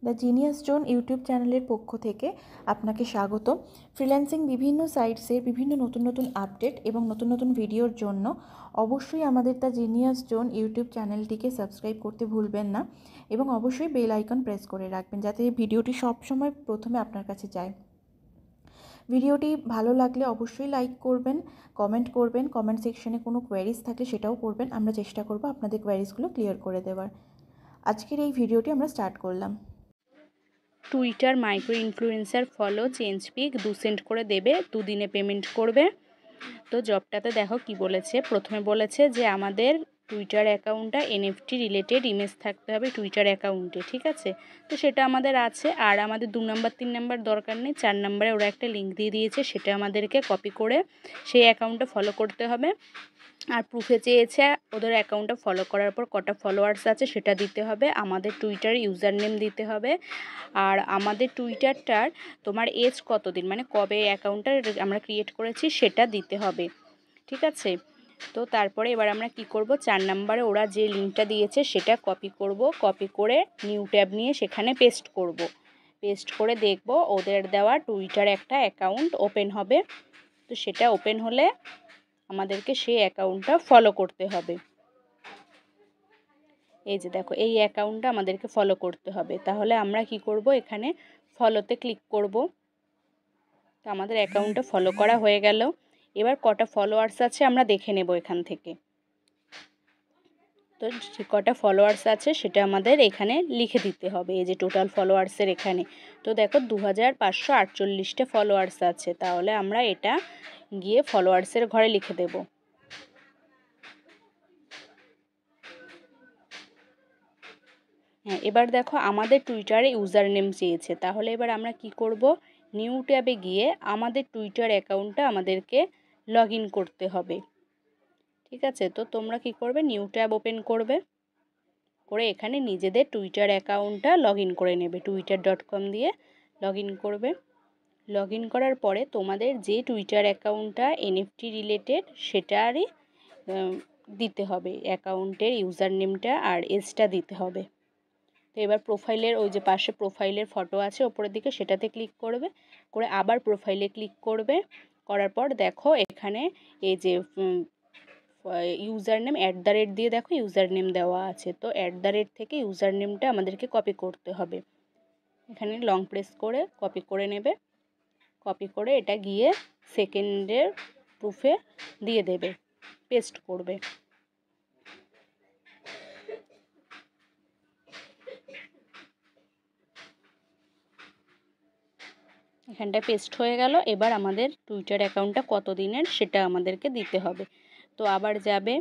The genius zone YouTube চ্যানেলের পক্ষ থেকে আপনাকে স্বাগত। ফ্রিল্যান্সিং বিভিন্ন সাইটসের বিভিন্ন নতুন নতুন আপডেট এবং নতুন নতুন ভিডিওর জন্য অবশ্যই আমাদের দ্য জিনিয়াস জোন ইউটিউব চ্যানেলটিকে সাবস্ক্রাইব করতে ভুলবেন না এবং অবশ্যই বেল আইকন প্রেস করে রাখবেন যাতে এই ভিডিওটি সবসময় প্রথমে আপনার কাছে যায়। ভিডিওটি ভালো লাগলে অবশ্যই লাইক করবেন, কমেন্ট করবেন, কমেন্ট সেকশনে কোনো কোয়ারিজ থাকলে সেটাও করবেন। আমরা চেষ্টা করব আপনাদের কোয়ারিজগুলো ক্লিয়ার করে দেওয়ার। আজকের এই ভিডিওটি আমরা স্টার্ট করলাম। Twitter micro influencer follow change pick 2 cent করে দেবে, 2 দিনে পেমেন্ট করবে। তো জবটাতে দেখো কি বলেছে। প্রথমে বলেছে যে আমাদের টুইটার অ্যাকাউন্টটা এনএফটি রিলেটেড ইমেজ থাকতে হবে টুইটার অ্যাকাউন্টে, ঠিক আছে। তো সেটা আমাদের আছে, আর আমাদের 2 নাম্বার 3 নাম্বার দরকার নেই। 4 নাম্বারে ওরা একটা লিঙ্ক দিয়ে দিয়েছে, সেটা আমাদেরকে কপি করে সেই অ্যাকাউন্টে ফলো করতে হবে। আর প্রুফে চেয়েছে ওদের অ্যাকাউন্টটা ফলো করার পর কটা ফলোয়ার্স আছে সেটা দিতে হবে, আমাদের টুইটার ইউজার নেম দিতে হবে, আর আমাদের টুইটারটার তোমার এজ কতদিন, মানে কবে অ্যাকাউন্টটা আমরা ক্রিয়েট করেছি সেটা দিতে হবে, ঠিক আছে। তো তারপরে এবার আমরা কি করব, 4 নাম্বারে ওরা যে লিঙ্কটা দিয়েছে সেটা কপি করব, কপি করে নিউ ট্যাব নিয়ে সেখানে পেস্ট করব। পেস্ট করে দেখব ওদের দেওয়া টুইটার একটা অ্যাকাউন্ট ওপেন হবে। তো সেটা ওপেন হলে আমাদেরকে সেই অ্যাকাউন্টটা ফলো করতে হবে। এই যে দেখো, এই অ্যাকাউন্টটা আমাদেরকে ফলো করতে হবে। তাহলে আমরা কি করব, এখানে ফলোতে ক্লিক করব। তো আমাদের অ্যাকাউন্টটা ফলো করা হয়ে গেল। এবার কটা ফলোয়ার্স আছে আমরা দেখে নেব এখান থেকে। তো যে কটা ফলোয়ার্স আছে সেটা আমাদের এখানে লিখে দিতে হবে, এই যে টোটাল ফলোয়ার্সের এখানে। তো দেখো 2548টা ফলোয়ার্স আছে, তাহলে আমরা এটা গিয়ে ফলোয়ার্সের ঘরে লিখে দেব। হ্যাঁ, এবার দেখো আমাদের টুইটারে ইউজার নেম চেয়েছে, তাহলে এবার আমরা কি করব, নিউ ট্যাবে গিয়ে আমাদের টুইটার অ্যাকাউন্টটা আমাদেরকে লগ ইন করতে হবে, ঠিক আছে। তো তোমরা কি করবে, নিউ ট্যাব ওপেন করবে, করে এখানে নিজেদের টুইটার অ্যাকাউন্টটা লগ ইন করে নেবে, twitter.com দিয়ে লগ ইন করবে। লগ ইন করার পরে তোমাদের যে টুইটার অ্যাকাউন্টটা এনএফটি রিলেটেড সেটারই দিতে হবে, অ্যাকাউন্টের ইউজার নেমটা আর এজটা দিতে হবে। তো এবার প্রোফাইলের ওই যে পাশে প্রোফাইলের ফটো আছে ওপরের দিকে, সেটাতে ক্লিক করবে, করে আবার প্রোফাইলে ক্লিক করবে। করার পর দেখো এখানে এই যে ইউজার নেম @ দিয়ে দেখো ইউজার নেম দেওয়া আছে। তো @ থেকে ইউজার নেমটা আমাদেরকে কপি করতে হবে, এখানে লং প্রেস করে কপি করে নেবে। কপি করে এটা গিয়ে সেকেন্ডের প্রুফে দিয়ে দেবে, পেস্ট করবে। এখানটা পেস্ট হয়ে গেল। এবার আমাদের টুইটার অ্যাকাউন্টটা কত দিনের সেটা আমাদেরকে দিতে হবে। তো আবার যাবে,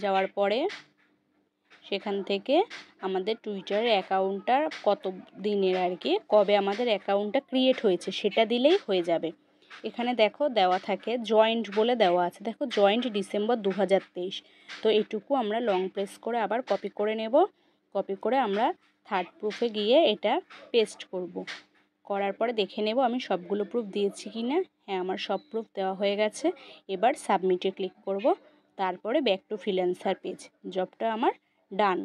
যাওয়ার পরে সেখান থেকে আমাদের টুইটার অ্যাকাউন্টটা কত দিনের আর কি, কবে আমাদের অ্যাকাউন্টটা ক্রিয়েট হয়েছে সেটা দিলেই হয়ে যাবে। এখানে দেখো দেওয়া থাকে জয়েন্ট বলে দেওয়া আছে, দেখো জয়েন্ট ডিসেম্বর 2023। তো এইটুকু আমরা লং প্রেস করে আবার কপি করে নেব। কপি করে আমরা থার্ড প্রুফে গিয়ে এটা পেস্ট করব। করার পরে দেখে নেব আমি সবগুলো প্রুফ দিয়েছি কি না। হ্যাঁ, আমার সব প্রুফ দেওয়া হয়ে গেছে। এবার সাবমিটে ক্লিক করব, তারপরে ব্যাক টু ফ্রিল্যান্সার পেজ। জবটা আমার ডান।